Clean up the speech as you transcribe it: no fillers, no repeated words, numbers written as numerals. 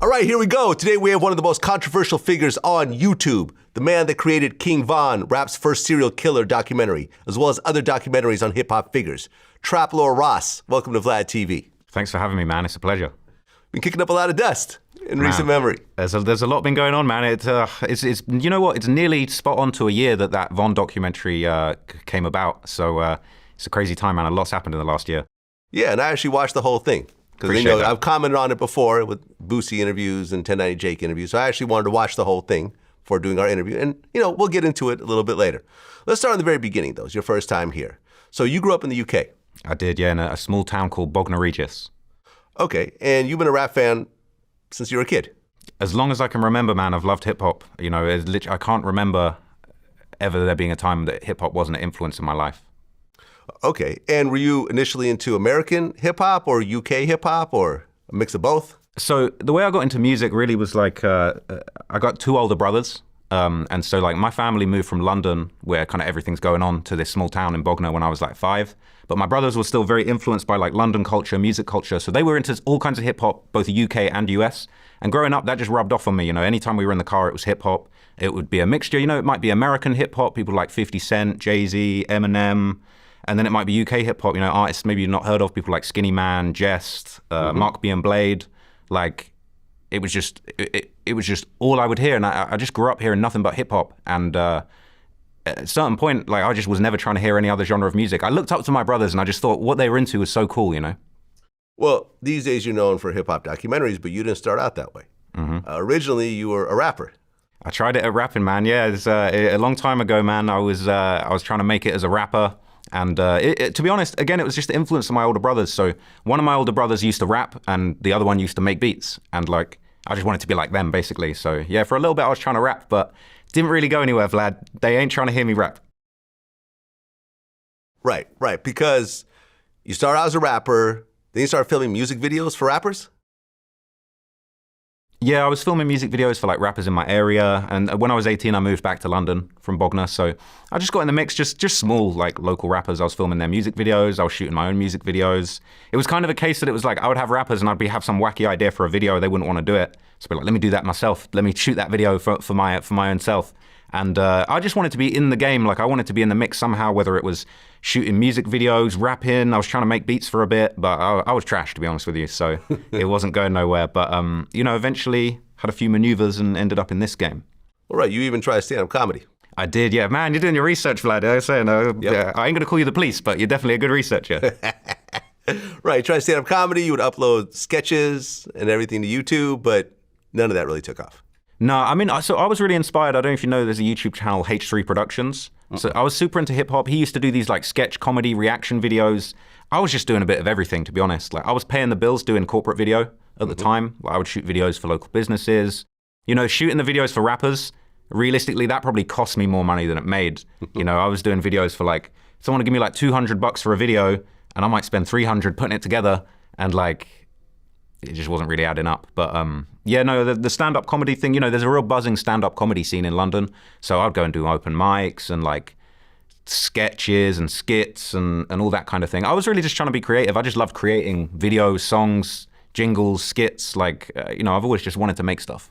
All right, here we go. Today we have one of the most controversial figures on YouTube. The man that created King Von, rap's first serial killer documentary, as well as other documentaries on hip-hop figures. Trap Lord Ross, welcome to Vlad TV. Thanks for having me, man. It's a pleasure. Been kicking up a lot of dust in recent memory. There's a lot been going on, man. It's you know what? It's nearly spot on to a year that Von documentary came about. So it's a crazy time, man. A lot's happened in the last year. Yeah, and I actually watched the whole thing. Because I've commented on it before with Boosie interviews and 1090 Jake interviews. So I actually wanted to watch the whole thing before doing our interview. And, we'll get into it a little bit later. Let's start at the very beginning, though. It's your first time here. So you grew up in the UK. I did, yeah, in a small town called Bognor Regis. Okay, and you've been a rap fan since you were a kid. As long as I can remember, man, I've loved hip-hop. I can't remember ever there being a time that hip-hop wasn't an influence in my life. Okay, and were you initially into American hip-hop or UK hip-hop or a mix of both? So the way I got into music really was like, I got two older brothers. And so like my family moved from London, where kind of everything's going on, to this small town in Bognor when I was like 5. But my brothers were still very influenced by like London culture, music culture. So they were into all kinds of hip hop, both UK and US. And growing up, that just rubbed off on me. Anytime we were in the car, it was hip hop. It would be a mixture. It might be American hip hop, people like 50 Cent, Jay-Z, Eminem. And then it might be UK hip hop, artists maybe you've not heard of, people like Skinny Man, Jest, Mark B and Blade. Like, it was just all I would hear. And I just grew up hearing nothing but hip hop. And at a certain point, like, I just was never trying to hear any other genre of music. I looked up to my brothers and I just thought what they were into was so cool, Well, these days you're known for hip hop documentaries, but you didn't start out that way. Originally, you were a rapper. I tried it at rapping, man. Yeah, it's, a long time ago, man. I was trying to make it as a rapper. And to be honest, again, it was just the influence of my older brothers. So one of my older brothers used to rap and the other one used to make beats. And like, I just wanted to be like them, basically. So yeah, for a little bit I was trying to rap, but didn't really go anywhere, Vlad. They ain't trying to hear me rap. Right. Because you start out as a rapper, then you start filming music videos for rappers? Yeah, I was filming music videos for like rappers in my area. And when I was 18, I moved back to London from Bognor. So I just got in the mix, just small, like local rappers. I was filming their music videos. I was shooting my own music videos. It was kind of a case that it was like, I would have rappers and have some wacky idea for a video. They wouldn't want to do it. So I'd be like, let me do that myself. Let me shoot that video for my own self. And I just wanted to be in the game. Like I wanted to be in the mix somehow, whether it was shooting music videos, rapping. I was trying to make beats for a bit, but I was trash, to be honest with you. So it wasn't going nowhere. But, eventually had a few maneuvers and ended up in this game. All right. You even tried stand-up comedy. I did, yeah. Man, you're doing your research, Vlad. I was saying, yeah, I ain't going to call you the police, but you're definitely a good researcher. Right. You tried stand-up comedy. You would upload sketches and everything to YouTube, but none of that really took off. No, I mean, so I was really inspired. I don't know if you know, there's a YouTube channel, H3 Productions. So I was super into hip hop. He used to do these like sketch comedy reaction videos. I was just doing a bit of everything, to be honest. Like I was paying the bills doing corporate video at the time. I would shoot videos for local businesses. Shooting the videos for rappers, realistically, that probably cost me more money than it made. I was doing videos for like, someone would give me like $200 for a video and I might spend 300 putting it together and like, it just wasn't really adding up. But yeah, no, the stand-up comedy thing, there's a real buzzing stand-up comedy scene in London. So I'd go and do open mics and like sketches and skits and all that kind of thing. I was really just trying to be creative. I just loved creating videos, songs, jingles, skits. Like, I've always just wanted to make stuff.